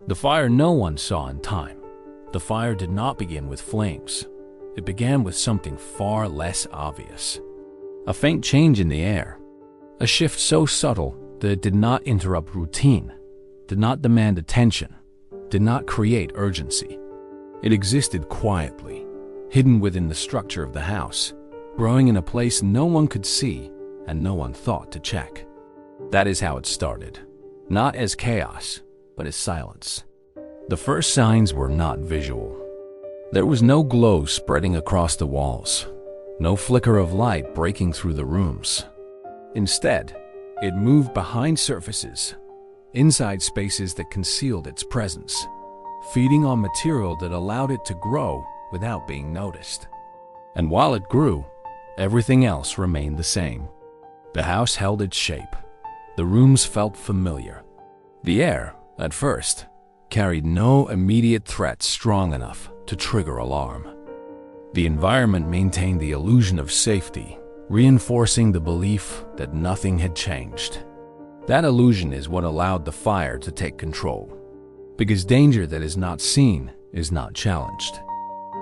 The fire no one saw in time. The fire did not begin with flames. It began with something far less obvious. A faint change in the air. A shift so subtle that it did not interrupt routine, did not demand attention, did not create urgency. It existed quietly, hidden within the structure of the house, growing in a place no one could see and no one thought to check. That is how it started, not as chaos, but as silence. The first signs were not visual. There was no glow spreading across the walls, no flicker of light breaking through the rooms. Instead, it moved behind surfaces, inside spaces that concealed its presence, feeding on material that allowed it to grow without being noticed. And while it grew, everything else remained the same. The house held its shape. The rooms felt familiar. The air, at first, carried no immediate threat strong enough to trigger alarm. The environment maintained the illusion of safety, reinforcing the belief that nothing had changed. That illusion is what allowed the fire to take control, because danger that is not seen is not challenged.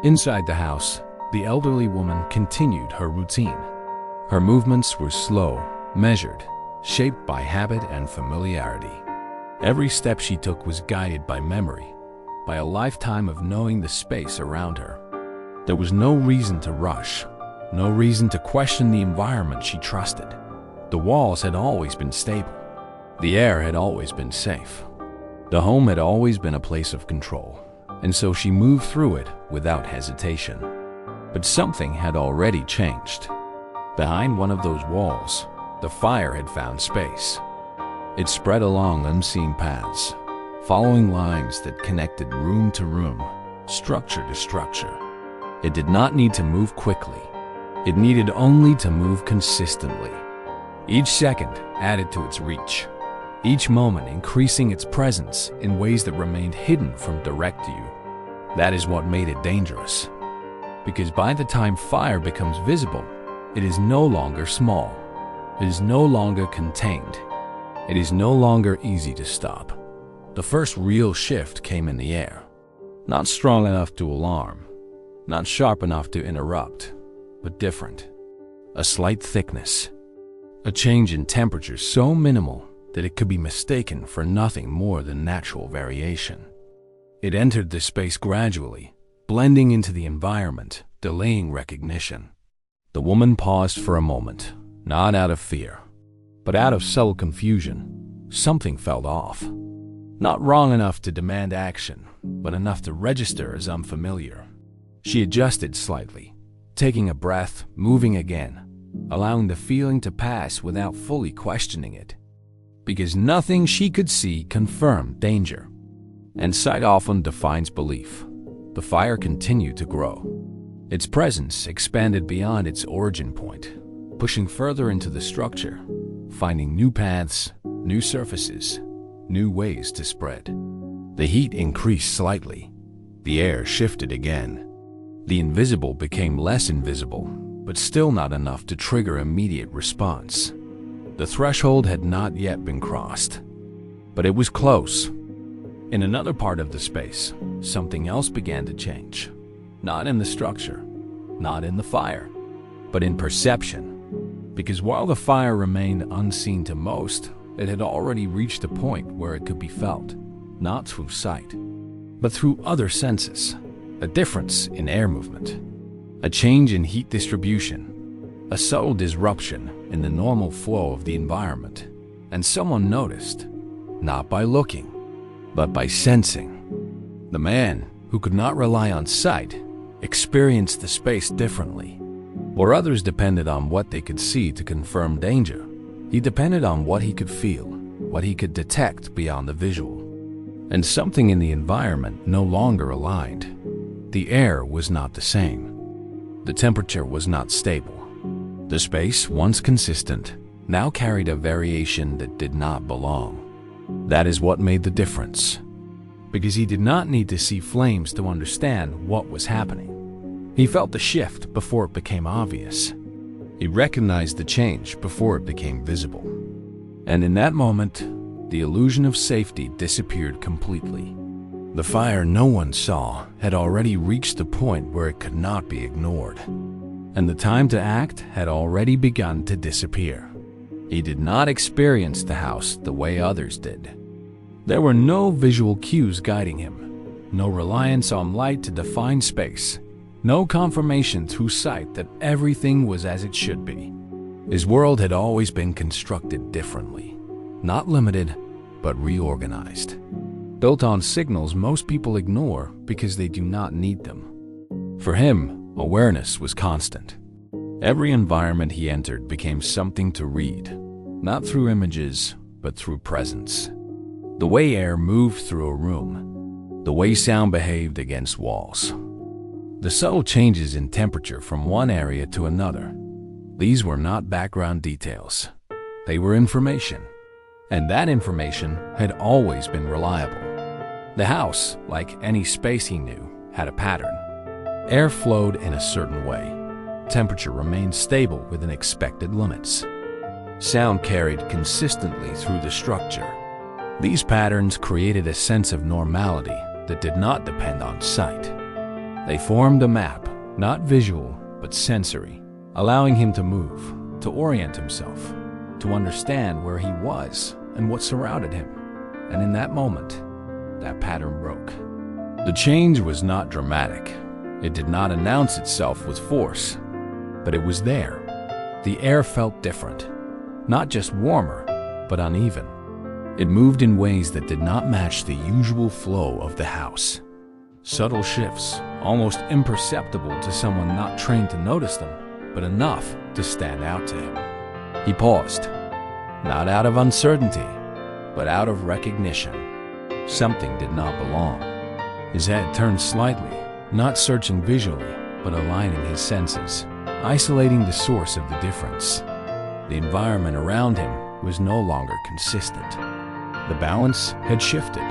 Inside the house, the elderly woman continued her routine. Her movements were slow, measured, shaped by habit and familiarity. Every step she took was guided by memory, by a lifetime of knowing the space around her. There was no reason to rush, no reason to question the environment she trusted. The walls had always been stable. The air had always been safe. The home had always been a place of control, and so she moved through it without hesitation. But something had already changed. Behind one of those walls, the fire had found space. It spread along unseen paths, following lines that connected room to room, structure to structure. It did not need to move quickly. It needed only to move consistently. Each second added to its reach, each moment increasing its presence in ways that remained hidden from direct view. That is what made it dangerous. Because by the time fire becomes visible, it is no longer small. It is no longer contained. It is no longer easy to stop. The first real shift came in the air. Not strong enough to alarm, not sharp enough to interrupt, but different. A slight thickness. A change in temperature so minimal that it could be mistaken for nothing more than natural variation. It entered the space gradually, blending into the environment, delaying recognition. The woman paused for a moment, not out of fear, but out of subtle confusion. Something felt off. Not wrong enough to demand action, but enough to register as unfamiliar. She adjusted slightly, taking a breath, moving again, allowing the feeling to pass without fully questioning it. Because nothing she could see confirmed danger. And sight often defines belief. The fire continued to grow. Its presence expanded beyond its origin point, pushing further into the structure, finding new paths, new surfaces, new ways to spread. The heat increased slightly. The air shifted again. The invisible became less invisible, but still not enough to trigger immediate response. The threshold had not yet been crossed, but it was close. In another part of the space, something else began to change. Not in the structure, not in the fire, but in perception. Because while the fire remained unseen to most, it had already reached a point where it could be felt, not through sight, but through other senses. A difference in air movement, a change in heat distribution, a subtle disruption in the normal flow of the environment. And someone noticed, not by looking, but by sensing. The man, who could not rely on sight, experienced the space differently. Where others depended on what they could see to confirm danger, he depended on what he could feel, what he could detect beyond the visual. And something in the environment no longer aligned. The air was not the same. The temperature was not stable. The space, once consistent, now carried a variation that did not belong. That is what made the difference. Because he did not need to see flames to understand what was happening. He felt the shift before it became obvious. He recognized the change before it became visible. And in that moment, the illusion of safety disappeared completely. The fire no one saw had already reached a point where it could not be ignored, and the time to act had already begun to disappear. He did not experience the house the way others did. There were no visual cues guiding him, no reliance on light to define space, no confirmation through sight that everything was as it should be. His world had always been constructed differently, not limited, but reorganized, built on signals most people ignore because they do not need them. For him, awareness was constant. Every environment he entered became something to read, not through images, but through presence. The way air moved through a room, the way sound behaved against walls, the subtle changes in temperature from one area to another. These were not background details. They were information, and that information had always been reliable. The house, like any space he knew, had a pattern. Air flowed in a certain way. Temperature remained stable within expected limits. Sound carried consistently through the structure. These patterns created a sense of normality that did not depend on sight. They formed a map, not visual, but sensory, allowing him to move, to orient himself, to understand where he was and what surrounded him. And in that moment, that pattern broke. The change was not dramatic. It did not announce itself with force, but it was there. The air felt different, not just warmer, but uneven. It moved in ways that did not match the usual flow of the house. Subtle shifts, almost imperceptible to someone not trained to notice them, but enough to stand out to him. He paused, not out of uncertainty, but out of recognition. Something did not belong. His head turned slightly, not searching visually, but aligning his senses, isolating the source of the difference. The environment around him was no longer consistent. The balance had shifted,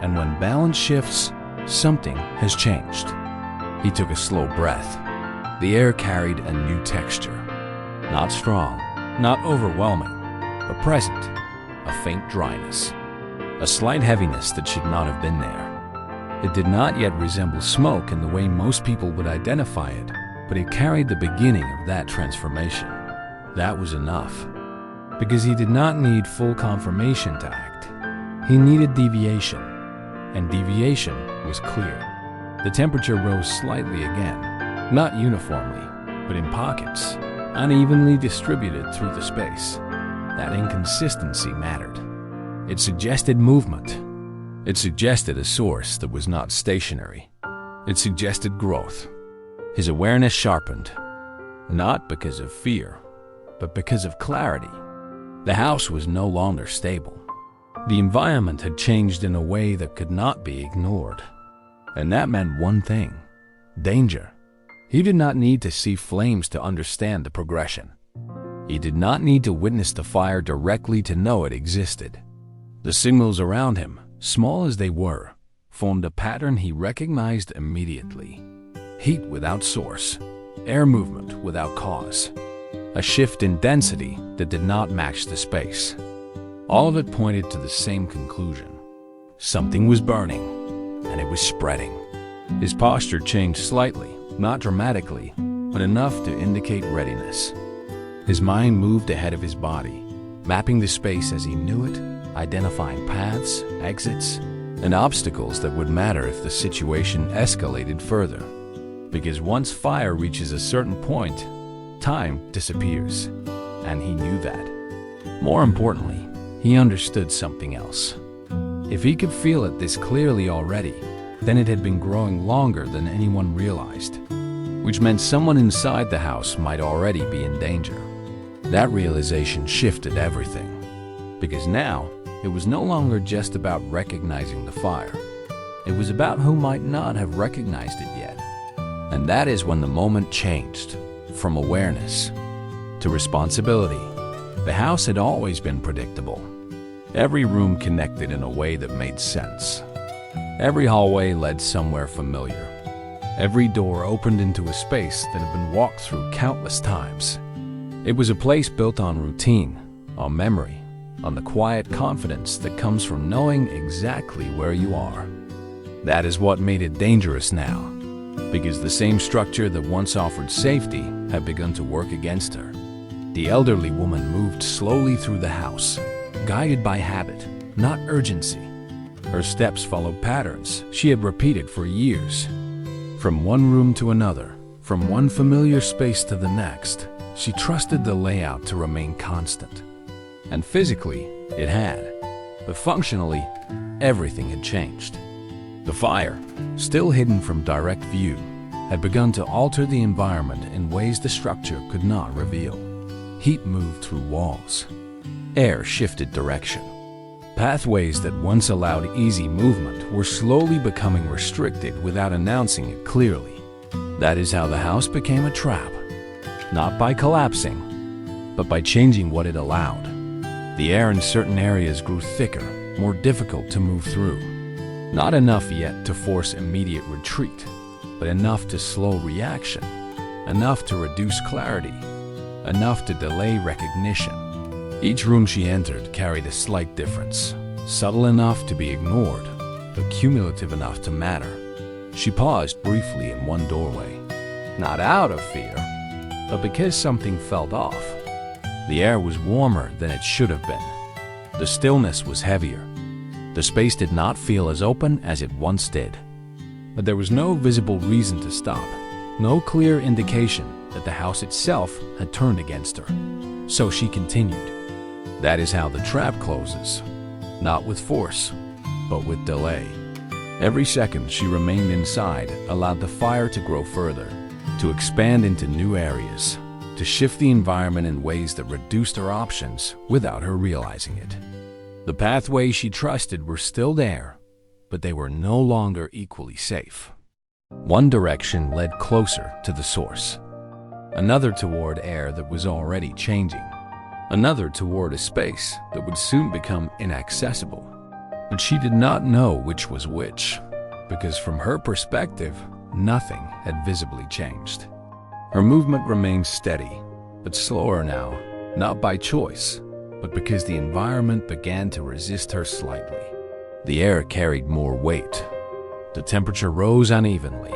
and when balance shifts, something has changed. He took a slow breath. The air carried a new texture. Not strong, not overwhelming, but present. A faint dryness. A slight heaviness that should not have been there. It did not yet resemble smoke in the way most people would identify it, but it carried the beginning of that transformation. That was enough. Because he did not need full confirmation to act. He needed deviation, and deviation was clear. The temperature rose slightly again, not uniformly, but in pockets, unevenly distributed through the space. That inconsistency mattered. It suggested movement. It suggested a source that was not stationary. It suggested growth. His awareness sharpened, not because of fear, but because of clarity. The house was no longer stable. The environment had changed in a way that could not be ignored. And that meant one thing: danger. He did not need to see flames to understand the progression. He did not need to witness the fire directly to know it existed. The signals around him, small as they were, formed a pattern he recognized immediately. Heat without source, air movement without cause, a shift in density that did not match the space. All of it pointed to the same conclusion. Something was burning, and it was spreading. His posture changed slightly, not dramatically, but enough to indicate readiness. His mind moved ahead of his body, mapping the space as he knew it, identifying paths, exits, and obstacles that would matter if the situation escalated further. Because once fire reaches a certain point, time disappears, and he knew that. More importantly, he understood something else. If he could feel it this clearly already, then it had been growing longer than anyone realized, which meant someone inside the house might already be in danger. That realization shifted everything, because now it was no longer just about recognizing the fire. It was about who might not have recognized it yet. And that is when the moment changed, from awareness to responsibility. The house had always been predictable. Every room connected in a way that made sense. Every hallway led somewhere familiar. Every door opened into a space that had been walked through countless times. It was a place built on routine, on memory, on the quiet confidence that comes from knowing exactly where you are. That is what made it dangerous now, because the same structure that once offered safety had begun to work against her. The elderly woman moved slowly through the house, guided by habit, not urgency. Her steps followed patterns she had repeated for years. From one room to another, from one familiar space to the next, she trusted the layout to remain constant. And physically, it had. But functionally, everything had changed. The fire, still hidden from direct view, had begun to alter the environment in ways the structure could not reveal. Heat moved through walls. Air shifted direction. Pathways that once allowed easy movement were slowly becoming restricted without announcing it clearly. That is how the house became a trap. Not by collapsing, but by changing what it allowed. The air in certain areas grew thicker, more difficult to move through. Not enough yet to force immediate retreat, but enough to slow reaction, enough to reduce clarity, enough to delay recognition. Each room she entered carried a slight difference, subtle enough to be ignored, but cumulative enough to matter. She paused briefly in one doorway, not out of fear, but because something felt off. The air was warmer than it should have been. The stillness was heavier. The space did not feel as open as it once did. But there was no visible reason to stop, no clear indication that the house itself had turned against her. So she continued. That is how the trap closes, not with force, but with delay. Every second she remained inside allowed the fire to grow further, to expand into new areas, to shift the environment in ways that reduced her options without her realizing it. The pathways she trusted were still there, but they were no longer equally safe. One direction led closer to the source, another toward air that was already changing, another toward a space that would soon become inaccessible. But she did not know which was which, because from her perspective, nothing had visibly changed. Her movement remained steady, but slower now, not by choice, but because the environment began to resist her slightly. The air carried more weight. The temperature rose unevenly.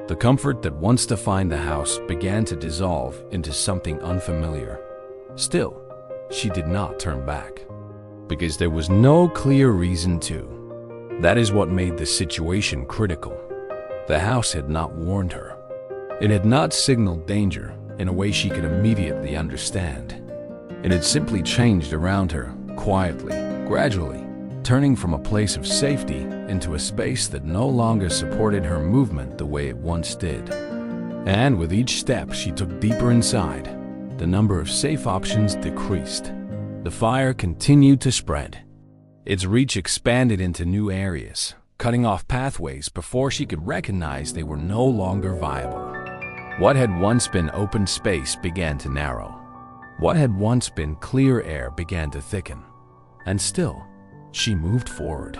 The comfort that once defined the house began to dissolve into something unfamiliar. Still, she did not turn back, because there was no clear reason to. That is what made the situation critical. The house had not warned her. It had not signaled danger in a way she could immediately understand. It had simply changed around her, quietly, gradually, turning from a place of safety into a space that no longer supported her movement the way it once did. And with each step she took deeper inside, the number of safe options decreased. The fire continued to spread. Its reach expanded into new areas, cutting off pathways before she could recognize they were no longer viable. What had once been open space began to narrow. What had once been clear air began to thicken. And still, she moved forward,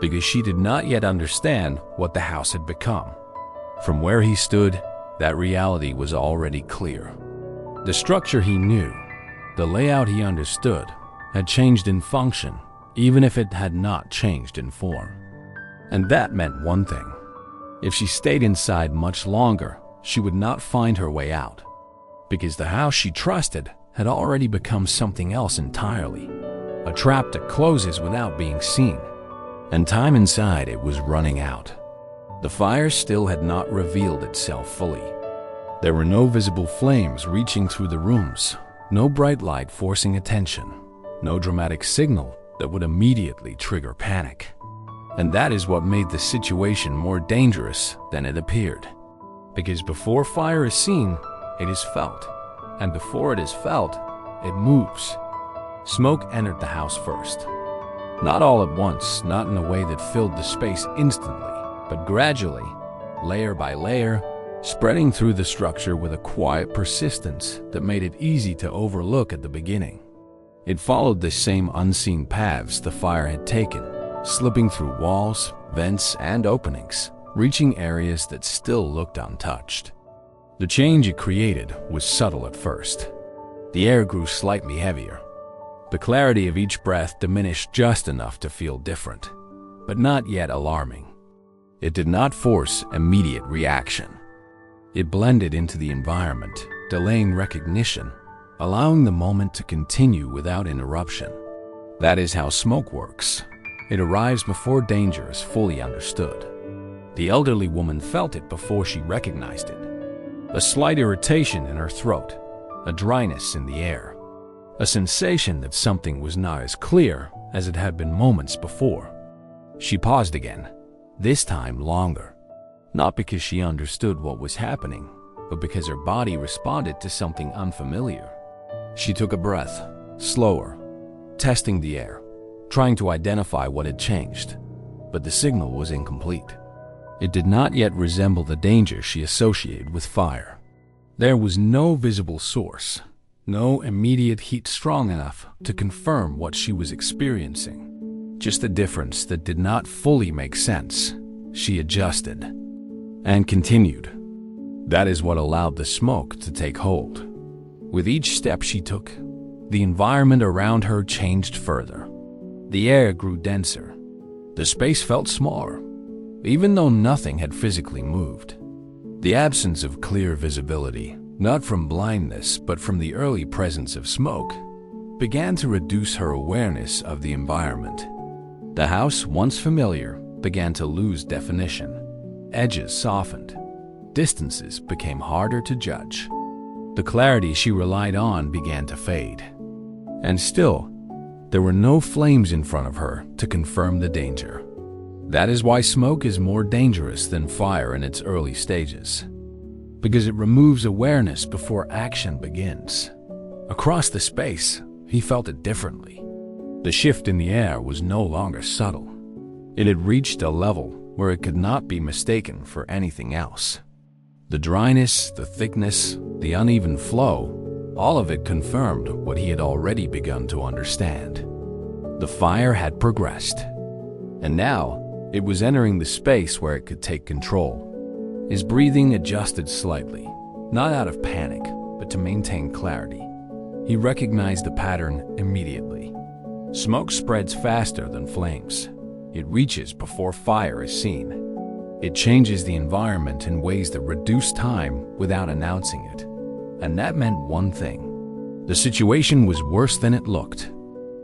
because she did not yet understand what the house had become. From where he stood, that reality was already clear. The structure he knew, the layout he understood, had changed in function, even if it had not changed in form. And that meant one thing. If she stayed inside much longer, she would not find her way out, because the house she trusted had already become something else entirely, a trap that closes without being seen. And time inside it was running out. The fire still had not revealed itself fully. There were no visible flames reaching through the rooms, no bright light forcing attention, no dramatic signal that would immediately trigger panic. And that is what made the situation more dangerous than it appeared. Because before fire is seen, it is felt. And before it is felt, it moves. Smoke entered the house first. Not all at once, not in a way that filled the space instantly, but gradually, layer by layer, spreading through the structure with a quiet persistence that made it easy to overlook at the beginning. It followed the same unseen paths the fire had taken, slipping through walls, vents, and openings, reaching areas that still looked untouched. The change it created was subtle at first. The air grew slightly heavier. The clarity of each breath diminished just enough to feel different, but not yet alarming. It did not force immediate reaction. It blended into the environment, delaying recognition, allowing the moment to continue without interruption. That is how smoke works. It arrives before danger is fully understood. The elderly woman felt it before she recognized it. A slight irritation in her throat, a dryness in the air, a sensation that something was not as clear as it had been moments before. She paused again, this time longer, not because she understood what was happening, but because her body responded to something unfamiliar. She took a breath, slower, testing the air, trying to identify what had changed, but the signal was incomplete. It did not yet resemble the danger she associated with fire. There was no visible source, no immediate heat strong enough to confirm what she was experiencing. Just a difference that did not fully make sense. She adjusted and continued. That is what allowed the smoke to take hold. With each step she took, the environment around her changed further. The air grew denser. The space felt smaller, even though nothing had physically moved. The absence of clear visibility, not from blindness but from the early presence of smoke, began to reduce her awareness of the environment. The house, once familiar, began to lose definition. Edges softened. Distances became harder to judge. The clarity she relied on began to fade. And still, there were no flames in front of her to confirm the danger. That is why smoke is more dangerous than fire in its early stages, because it removes awareness before action begins. Across the space, he felt it differently. The shift in the air was no longer subtle. It had reached a level where it could not be mistaken for anything else. The dryness, the thickness, the uneven flow, all of it confirmed what he had already begun to understand. The fire had progressed, and now it was entering the space where it could take control. His breathing adjusted slightly, not out of panic, but to maintain clarity. He recognized the pattern immediately. Smoke spreads faster than flames. It reaches before fire is seen. It changes the environment in ways that reduce time without announcing it. And that meant one thing. The situation was worse than it looked.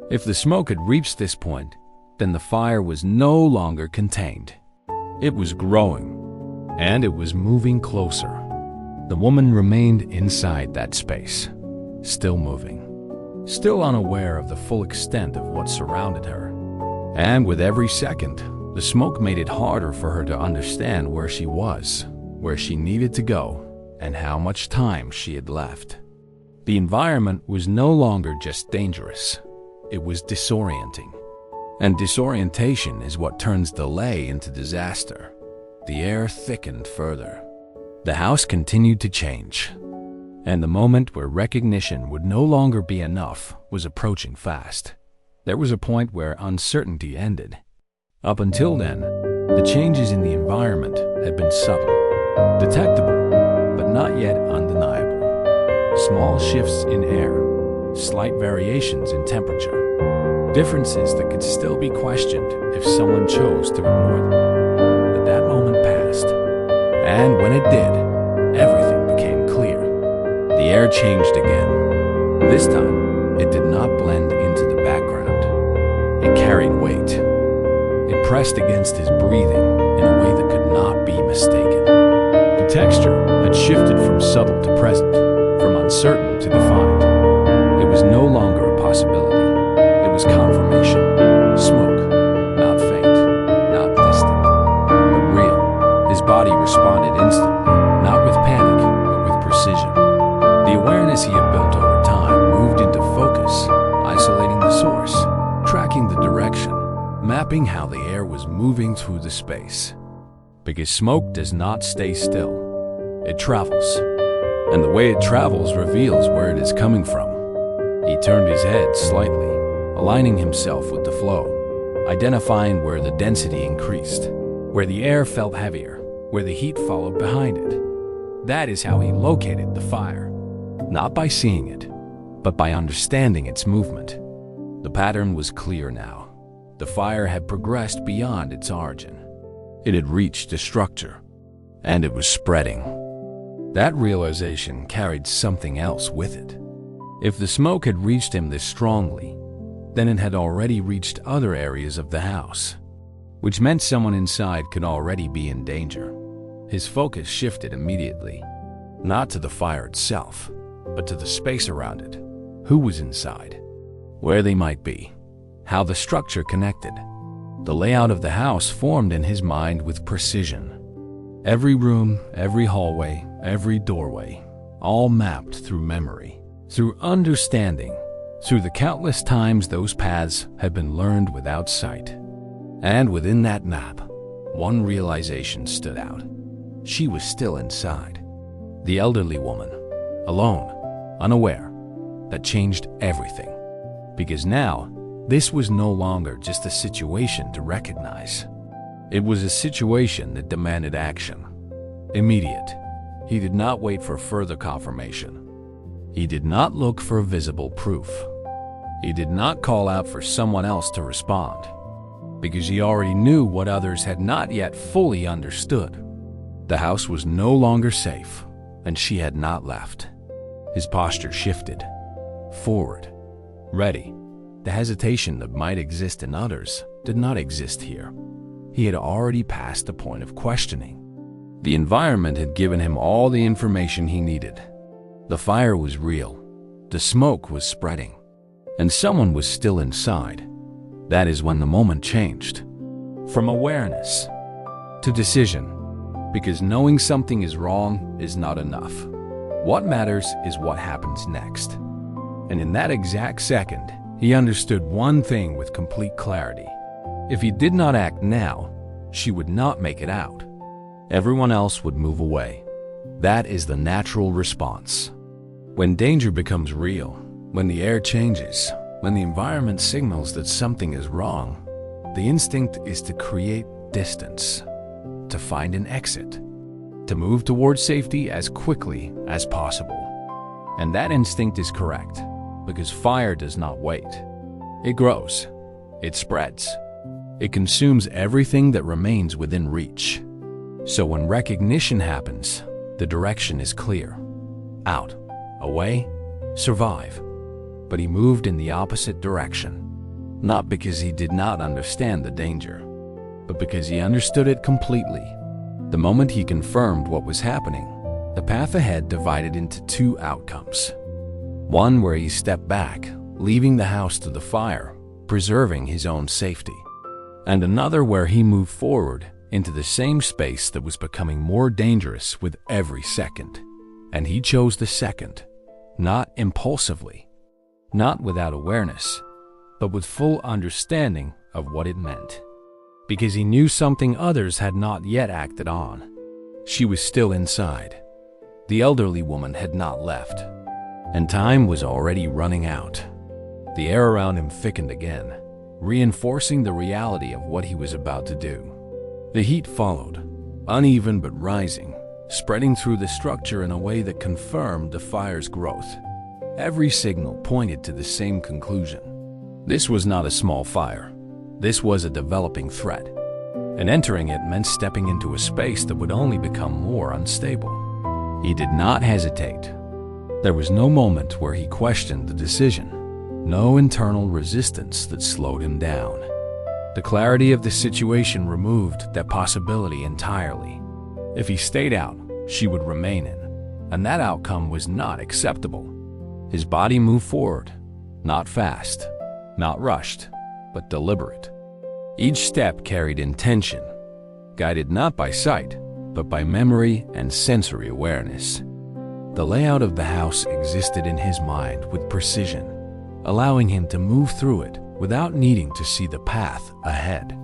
If the smoke had reached this point, then the fire was no longer contained. It was growing, and it was moving closer. The woman remained inside that space, still moving, still unaware of the full extent of what surrounded her. And with every second, the smoke made it harder for her to understand where she was, where she needed to go, and how much time she had left. The environment was no longer just dangerous, it was disorienting. And disorientation is what turns delay into disaster. The air thickened further. The house continued to change, and the moment where recognition would no longer be enough was approaching fast. There was a point where uncertainty ended. Up until then, the changes in the environment had been subtle, detectable, but not yet undeniable. Small shifts in air, slight variations in temperature, differences that could still be questioned if someone chose to ignore them. But that moment passed, and when it did, everything became clear. The air changed again. This time, it did not blend into the background. It carried weight. It pressed against his breathing in a way that could not be mistaken. The texture had shifted from subtle to present, from uncertain to defined. It was no longer a possibility. It was confirmation. Smoke, not faint, not distant, but real. His body responded instantly, not with panic, but with precision. The awareness he had built over time moved into focus, isolating the source, tracking the direction, mapping how the air was moving through the space. Because smoke does not stay still. It travels. And the way it travels reveals where it is coming from. He turned his head slightly, aligning himself with the flow, identifying where the density increased, where the air felt heavier, where the heat followed behind it. That is how he located the fire. Not by seeing it, but by understanding its movement. The pattern was clear now. The fire had progressed beyond its origin. It had reached the structure, and it was spreading. That realization carried something else with it. If the smoke had reached him this strongly, then it had already reached other areas of the house, which meant someone inside could already be in danger. His focus shifted immediately, not to the fire itself, but to the space around it. Who was inside? Where they might be? How the structure connected? The layout of the house formed in his mind with precision. Every room, every hallway, every doorway, all mapped through memory, through understanding, through the countless times those paths had been learned without sight. And within that map, one realization stood out. She was still inside. The elderly woman, alone, unaware. That changed everything. Because now, this was no longer just a situation to recognize. It was a situation that demanded action. Immediate. He did not wait for further confirmation. He did not look for visible proof. He did not call out for someone else to respond, because he already knew what others had not yet fully understood. The house was no longer safe, and she had not left. His posture shifted. Forward. Ready. The hesitation that might exist in others did not exist here. He had already passed the point of questioning. The environment had given him all the information he needed. The fire was real. The smoke was spreading. And someone was still inside. That is when the moment changed. From awareness to decision. Because knowing something is wrong is not enough. What matters is what happens next. And in that exact second, he understood one thing with complete clarity. If he did not act now, she would not make it out. Everyone else would move away. That is the natural response. When danger becomes real, when the air changes, when the environment signals that something is wrong, the instinct is to create distance, to find an exit, to move towards safety as quickly as possible. And that instinct is correct, because fire does not wait. It grows. It spreads. It consumes everything that remains within reach. So when recognition happens, the direction is clear. Out, away, survive. But he moved in the opposite direction. Not because he did not understand the danger, but because he understood it completely. The moment he confirmed what was happening, the path ahead divided into two outcomes. One where he stepped back, leaving the house to the fire, preserving his own safety. And another where he moved forward into the same space that was becoming more dangerous with every second. And he chose the second, not impulsively, not without awareness, but with full understanding of what it meant. Because he knew something others had not yet acted on. She was still inside. The elderly woman had not left. And time was already running out. The air around him thickened again, reinforcing the reality of what he was about to do. The heat followed, uneven but rising, spreading through the structure in a way that confirmed the fire's growth. Every signal pointed to the same conclusion. This was not a small fire. This was a developing threat. And entering it meant stepping into a space that would only become more unstable. He did not hesitate. There was no moment where he questioned the decision. No internal resistance that slowed him down. The clarity of the situation removed that possibility entirely. If he stayed out, she would remain in, and that outcome was not acceptable. His body moved forward, not fast, not rushed, but deliberate. Each step carried intention, guided not by sight, but by memory and sensory awareness. The layout of the house existed in his mind with precision, allowing him to move through it without needing to see the path ahead.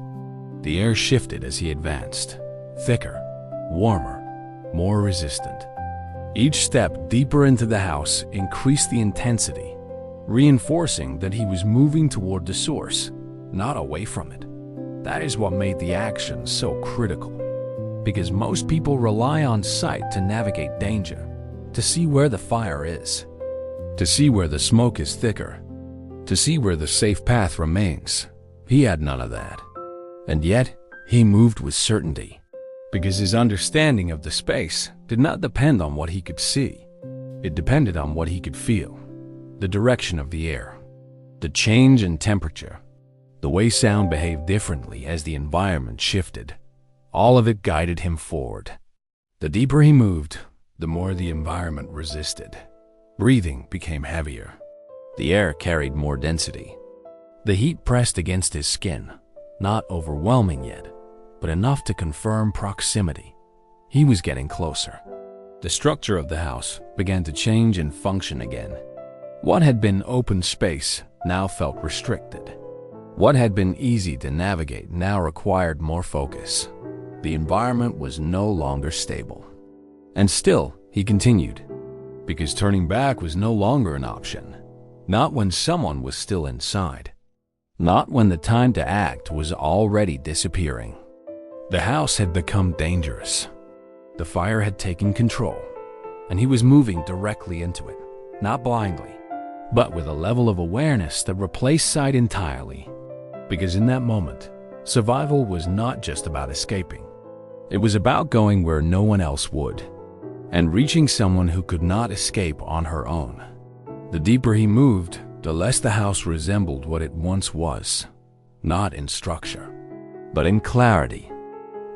The air shifted as he advanced, thicker, warmer, more resistant. Each step deeper into the house increased the intensity, reinforcing that he was moving toward the source, not away from it. That is what made the action so critical, because most people rely on sight to navigate danger, to see where the fire is, to see where the smoke is thicker, to see where the safe path remains. He had none of that. And yet, He moved with certainty, because his understanding of the space did not depend on what he could see. It depended on what he could feel, the direction of the air, the change in temperature, the way sound behaved differently as the environment shifted. All of it guided him forward. The deeper he moved, the more the environment resisted. Breathing became heavier. The air carried more density. The heat pressed against his skin, not overwhelming yet, but enough to confirm proximity. He was getting closer. The structure of the house began to change and function again. What had been open space now felt restricted. What had been easy to navigate now required more focus. The environment was no longer stable. And still, he continued, because turning back was no longer an option. Not when someone was still inside. Not when the time to act was already disappearing. The house had become dangerous. The fire had taken control, and he was moving directly into it, not blindly, but with a level of awareness that replaced sight entirely. Because in that moment, survival was not just about escaping. It was about going where no one else would, and reaching someone who could not escape on her own. The deeper he moved, the less the house resembled what it once was, not in structure, but in clarity.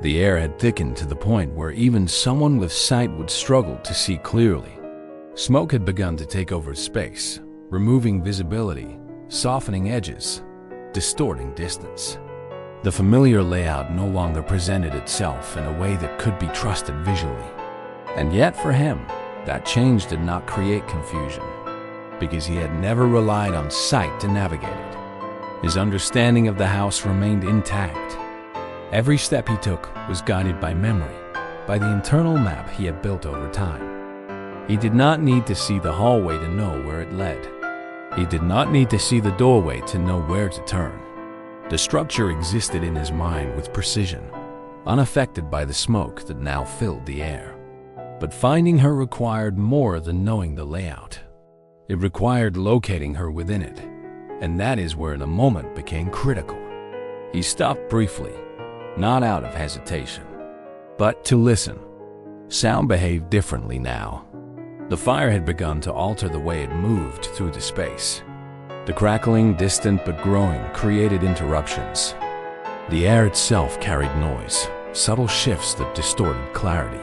The air had thickened to the point where even someone with sight would struggle to see clearly. Smoke had begun to take over space, removing visibility, softening edges, distorting distance. The familiar layout no longer presented itself in a way that could be trusted visually. And yet for him, that change did not create confusion, because he had never relied on sight to navigate it. His understanding of the house remained intact. Every step he took was guided by memory, by the internal map he had built over time. He did not need to see the hallway to know where it led. He did not need to see the doorway to know where to turn. The structure existed in his mind with precision, unaffected by the smoke that now filled the air. But finding her required more than knowing the layout. It required locating her within it, and that is where the moment became critical. He stopped briefly, not out of hesitation, but to listen. Sound behaved differently now. The fire had begun to alter the way it moved through the space. The crackling, distant but growing, created interruptions. The air itself carried noise, subtle shifts that distorted clarity.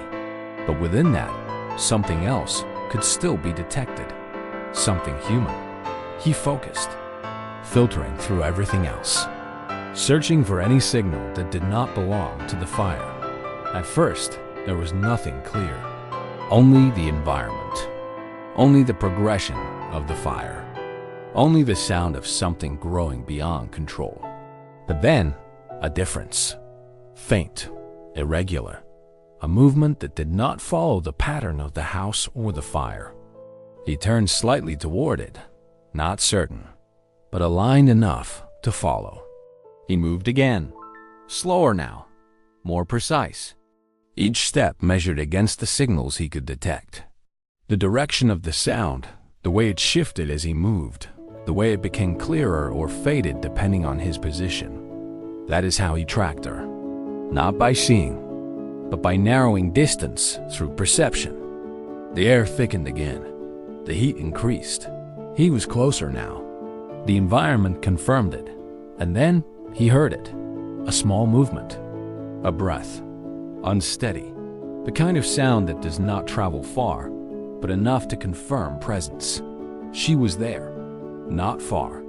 But within that, something else could still be detected. Something human. He focused, filtering through everything else, searching for any signal that did not belong to the fire. At first, there was nothing clear. Only the environment. Only the progression of the fire. Only the sound of something growing beyond control. But then, a difference. Faint, irregular. A movement that did not follow the pattern of the house or the fire. He turned slightly toward it, not certain, but aligned enough to follow. He moved again, slower now, more precise. Each step measured against the signals he could detect. The direction of the sound, the way it shifted as he moved, the way it became clearer or faded depending on his position. That is how he tracked her. Not by seeing, but by narrowing distance through perception. The air thickened again. The heat increased. He was closer now. The environment confirmed it. And then he heard it. A small movement. A breath. Unsteady. The kind of sound that does not travel far, but enough to confirm presence. She was there. Not far,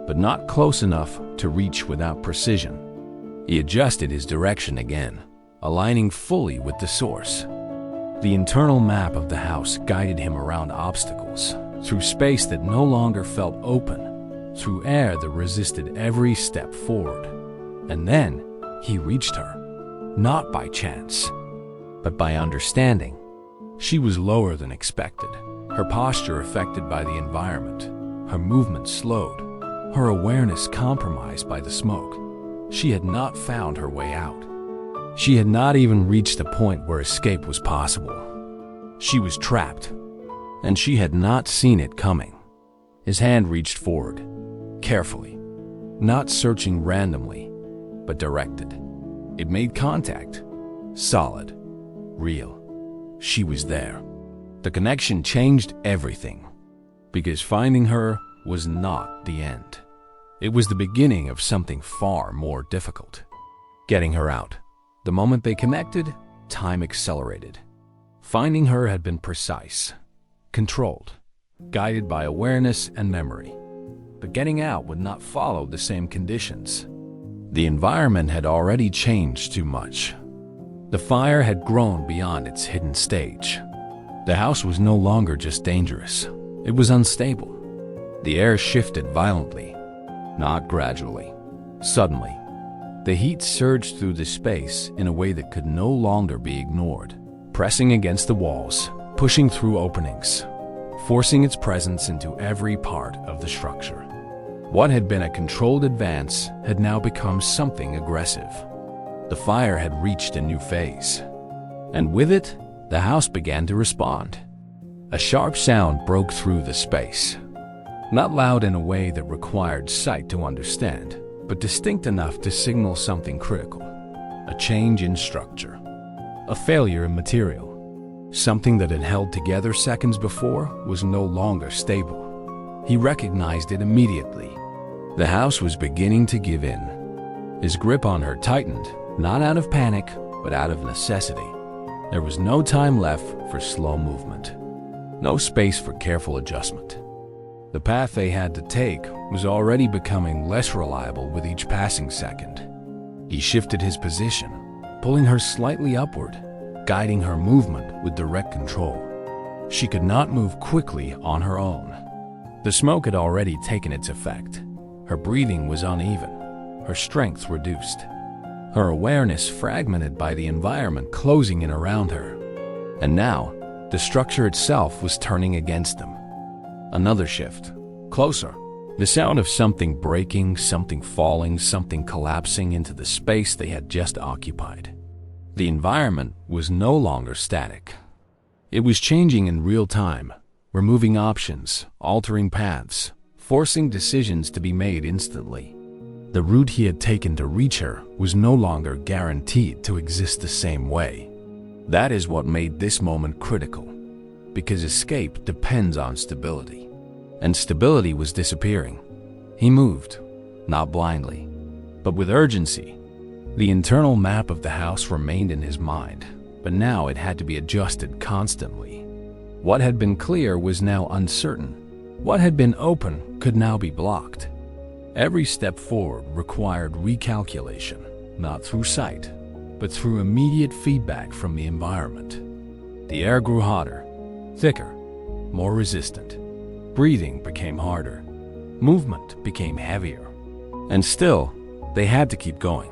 but not close enough to reach without precision. He adjusted his direction again, aligning fully with the source. The internal map of the house guided him around obstacles, through space that no longer felt open, through air that resisted every step forward. And then he reached her, not by chance, but by understanding. She was lower than expected, her posture affected by the environment, her movement slowed, her awareness compromised by the smoke. She had not found her way out. She had not even reached a point where escape was possible. She was trapped, and she had not seen it coming. His hand reached forward, carefully, not searching randomly, but directed. It made contact. Solid. Real. She was there. The connection changed everything. Because finding her was not the end. It was the beginning of something far more difficult. Getting her out. The moment they connected, time accelerated. Finding her had been precise, controlled, guided by awareness and memory. But getting out would not follow the same conditions. The environment had already changed too much. The fire had grown beyond its hidden stage. The house was no longer just dangerous. It was unstable. The air shifted violently, not gradually. Suddenly, the heat surged through the space in a way that could no longer be ignored, pressing against the walls, pushing through openings, forcing its presence into every part of the structure. What had been a controlled advance had now become something aggressive. The fire had reached a new phase, and with it, the house began to respond. A sharp sound broke through the space, not loud in a way that required sight to understand, but distinct enough to signal something critical. A change in structure, a failure in material. Something that had held together seconds before was no longer stable. He recognized it immediately. The house was beginning to give in. His grip on her tightened, not out of panic, but out of necessity. There was no time left for slow movement, no space for careful adjustment. The path they had to take was already becoming less reliable with each passing second. He shifted his position, pulling her slightly upward, guiding her movement with direct control. She could not move quickly on her own. The smoke had already taken its effect. Her breathing was uneven, her strength reduced, her awareness fragmented by the environment closing in around her. And now, the structure itself was turning against them. Another shift, closer. The sound of something breaking, something falling, something collapsing into the space they had just occupied. The environment was no longer static. It was changing in real time, removing options, altering paths, forcing decisions to be made instantly. The route he had taken to reach her was no longer guaranteed to exist the same way. That is what made this moment critical, because escape depends on stability, and stability was disappearing. He moved, not blindly, but with urgency. The internal map of the house remained in his mind, but now it had to be adjusted constantly. What had been clear was now uncertain. What had been open could now be blocked. Every step forward required recalculation, not through sight, but through immediate feedback from the environment. The air grew hotter, thicker, more resistant. Breathing became harder. Movement became heavier. And still, they had to keep going.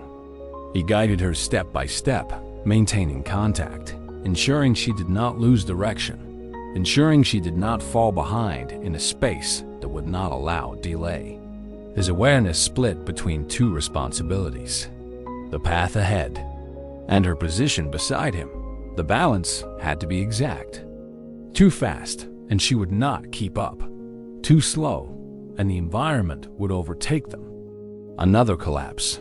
He guided her step by step, maintaining contact, ensuring she did not lose direction, ensuring she did not fall behind in a space that would not allow delay. His awareness split between two responsibilities: the path ahead and her position beside him. The balance had to be exact. Too fast, and she would not keep up. Too slow, and the environment would overtake them. Another collapse.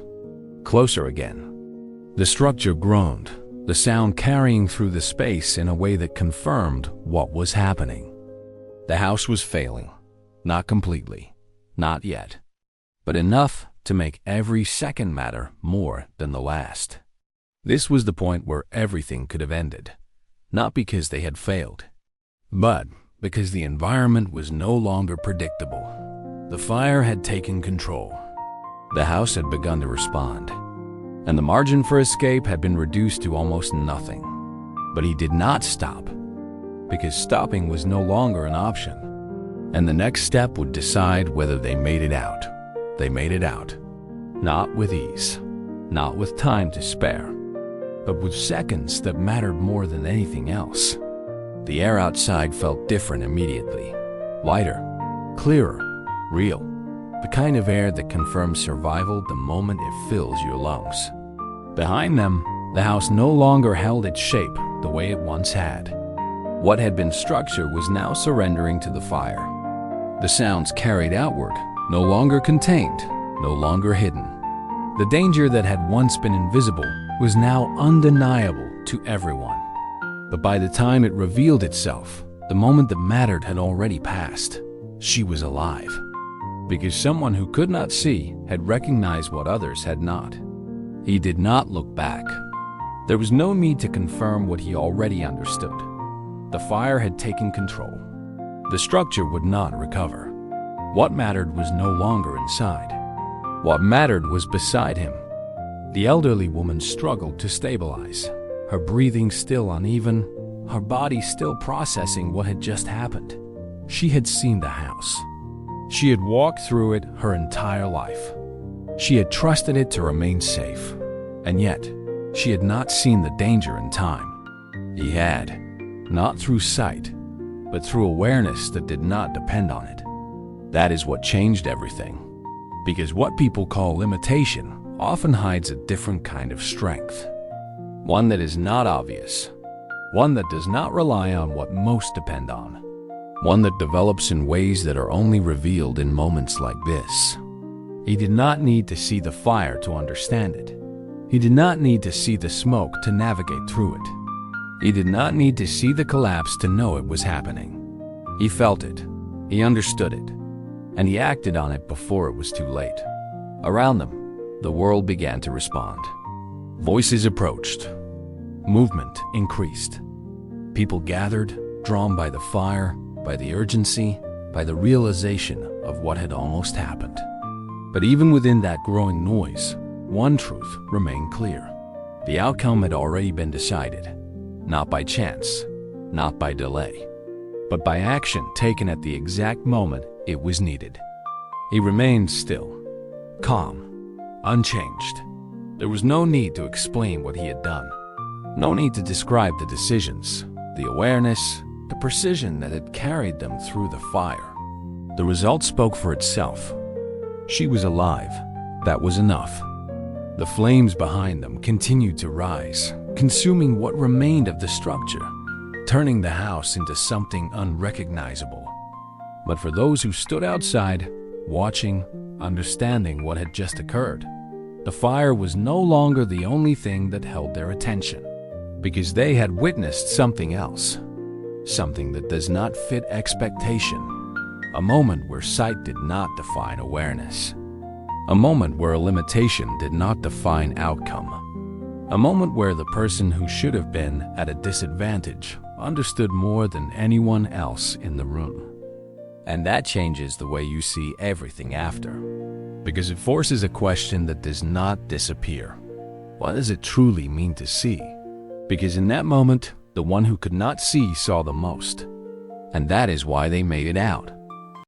Closer again. The structure groaned, the sound carrying through the space in a way that confirmed what was happening. The house was failing. Not completely. Not yet. But enough to make every second matter more than the last. This was the point where everything could have ended. Not because they had failed, but because the environment was no longer predictable. The fire had taken control. The house had begun to respond, and the margin for escape had been reduced to almost nothing. But he did not stop, because stopping was no longer an option, and the next step would decide whether they made it out. They made it out, not with ease, not with time to spare, but with seconds that mattered more than anything else. The air outside felt different immediately, lighter, clearer, real. The kind of air that confirms survival the moment it fills your lungs. Behind them, the house no longer held its shape the way it once had. What had been structure was now surrendering to the fire. The sounds carried outward, no longer contained, no longer hidden. The danger that had once been invisible was now undeniable to everyone. But by the time it revealed itself, the moment that mattered had already passed. She was alive. Because someone who could not see had recognized what others had not. He did not look back. There was no need to confirm what he already understood. The fire had taken control. The structure would not recover. What mattered was no longer inside. What mattered was beside him. The elderly woman struggled to stabilize, her breathing still uneven, her body still processing what had just happened. She had seen the house. She had walked through it her entire life. She had trusted it to remain safe. And yet, she had not seen the danger in time. He had, not through sight, but through awareness that did not depend on it. That is what changed everything. Because what people call limitation often hides a different kind of strength. One that is not obvious. One that does not rely on what most depend on. One that develops in ways that are only revealed in moments like this. He did not need to see the fire to understand it. He did not need to see the smoke to navigate through it. He did not need to see the collapse to know it was happening. He felt it. He understood it. And he acted on it before it was too late. Around them, the world began to respond. Voices approached. Movement increased. People gathered, drawn by the fire, by the urgency, by the realization of what had almost happened. But even within that growing noise, one truth remained clear. The outcome had already been decided, not by chance, not by delay, but by action taken at the exact moment it was needed. He remained still, calm, unchanged. There was no need to explain what he had done. No need to describe the decisions, the awareness, the precision that had carried them through the fire. The result spoke for itself. She was alive. That was enough. The flames behind them continued to rise, consuming what remained of the structure, turning the house into something unrecognizable. But for those who stood outside, watching, understanding what had just occurred, the fire was no longer the only thing that held their attention, because they had witnessed something else, something that does not fit expectation, a moment where sight did not define awareness, a moment where a limitation did not define outcome, a moment where the person who should have been at a disadvantage understood more than anyone else in the room. And that changes the way you see everything after, because it forces a question that does not disappear. What does it truly mean to see? Because in that moment, the one who could not see saw the most. And that is why they made it out.